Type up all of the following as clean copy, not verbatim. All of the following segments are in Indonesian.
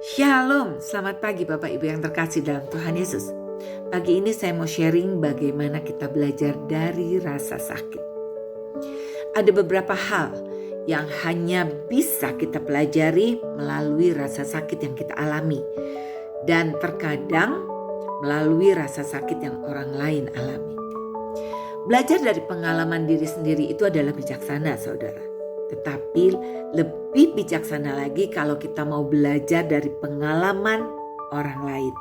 Shalom, selamat pagi Bapak Ibu yang terkasih dalam Tuhan Yesus. Pagi ini saya mau sharing bagaimana kita belajar dari rasa sakit. Ada beberapa hal yang hanya bisa kita pelajari melalui rasa sakit yang kita alami. Dan terkadang melalui rasa sakit yang orang lain alami. Belajar dari pengalaman diri sendiri itu adalah bijaksana, saudara. Tetapi lebih bijaksana lagi kalau kita mau belajar dari pengalaman orang lain.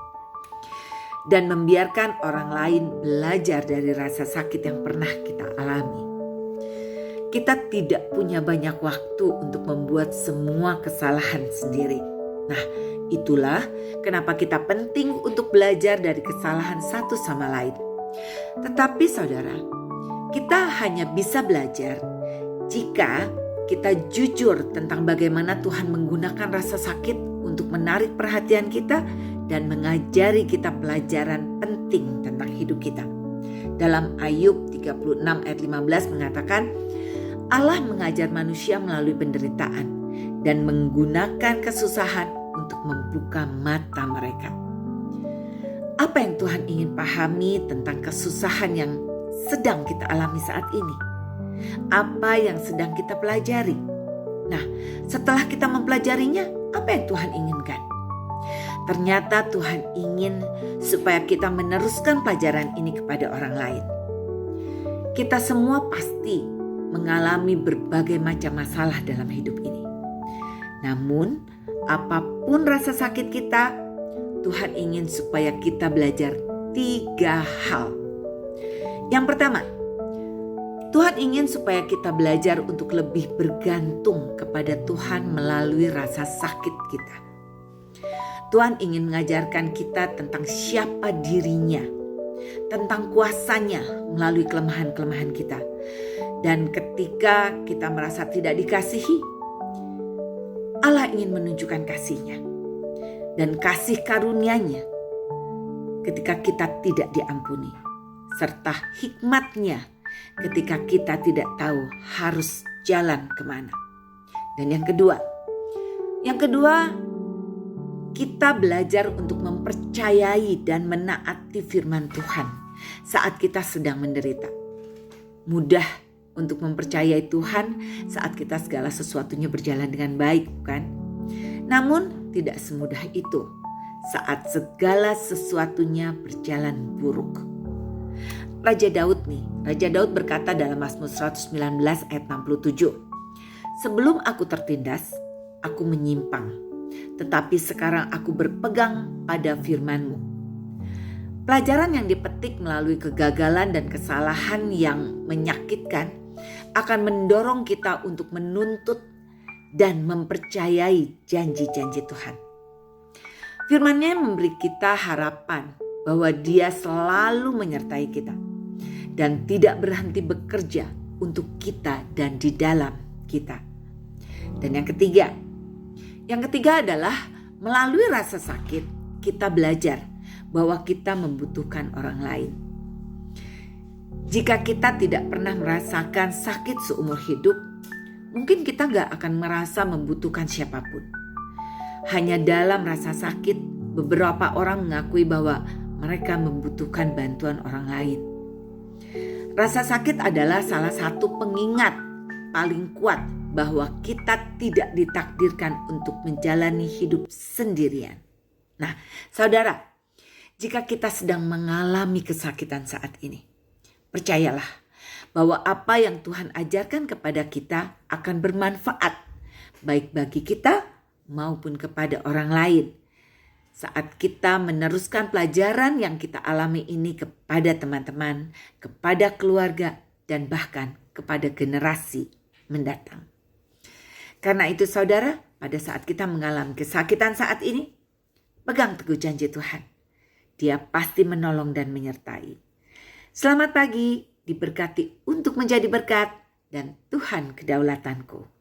Dan membiarkan orang lain belajar dari rasa sakit yang pernah kita alami. Kita tidak punya banyak waktu untuk membuat semua kesalahan sendiri. Nah, itulah kenapa kita penting untuk belajar dari kesalahan satu sama lain. Tetapi saudara, kita hanya bisa belajar jika kita jujur tentang bagaimana Tuhan menggunakan rasa sakit untuk menarik perhatian kita dan mengajari kita pelajaran penting tentang hidup kita. Dalam Ayub 36 ayat 15 mengatakan, Allah mengajar manusia melalui penderitaan dan menggunakan kesusahan untuk membuka mata mereka. Apa yang Tuhan ingin pahami tentang kesusahan yang sedang kita alami saat ini? Apa yang sedang kita pelajari? Nah, setelah kita mempelajarinya, apa yang Tuhan inginkan? Ternyata Tuhan ingin supaya kita meneruskan pelajaran ini kepada orang lain. Kita semua pasti mengalami berbagai macam masalah dalam hidup ini. Namun, apapun rasa sakit kita, Tuhan ingin supaya kita belajar 3 hal. Yang pertama, Tuhan ingin supaya kita belajar untuk lebih bergantung kepada Tuhan melalui rasa sakit kita. Tuhan ingin mengajarkan kita tentang siapa dirinya, tentang kuasanya melalui kelemahan-kelemahan kita. Dan ketika kita merasa tidak dikasihi, Allah ingin menunjukkan kasih-Nya dan kasih karunia-Nya ketika kita tidak diampuni, serta hikmat-Nya ketika kita tidak tahu harus jalan kemana. Dan yang kedua, kita belajar untuk mempercayai dan menaati firman Tuhan saat kita sedang menderita. Mudah untuk mempercayai Tuhan saat kita segala sesuatunya berjalan dengan baik, bukan? Namun tidak semudah itu saat segala sesuatunya berjalan buruk. Raja Daud berkata dalam Mazmur 119 ayat 67, "Sebelum aku tertindas, aku menyimpang, tetapi sekarang aku berpegang pada firman-Mu." Pelajaran yang dipetik melalui kegagalan dan kesalahan yang menyakitkan akan mendorong kita untuk menuntut dan mempercayai janji-janji Tuhan. Firman-Nya memberi kita harapan bahwa Dia selalu menyertai kita dan tidak berhenti bekerja untuk kita dan di dalam kita. Dan yang ketiga adalah melalui rasa sakit kita belajar bahwa kita membutuhkan orang lain. Jika kita tidak pernah merasakan sakit seumur hidup, mungkin kita gak akan merasa membutuhkan siapapun. Hanya dalam rasa sakit, beberapa orang mengakui bahwa mereka membutuhkan bantuan orang lain. Rasa sakit adalah salah satu pengingat paling kuat bahwa kita tidak ditakdirkan untuk menjalani hidup sendirian. Nah, saudara, jika kita sedang mengalami kesakitan saat ini, percayalah bahwa apa yang Tuhan ajarkan kepada kita akan bermanfaat baik bagi kita maupun kepada orang lain. Saat kita meneruskan pelajaran yang kita alami ini kepada teman-teman, kepada keluarga, dan bahkan kepada generasi mendatang. Karena itu saudara, pada saat kita mengalami kesakitan saat ini, pegang teguh janji Tuhan. Dia pasti menolong dan menyertai. Selamat pagi, diberkati untuk menjadi berkat, dan Tuhan kedaulatanku.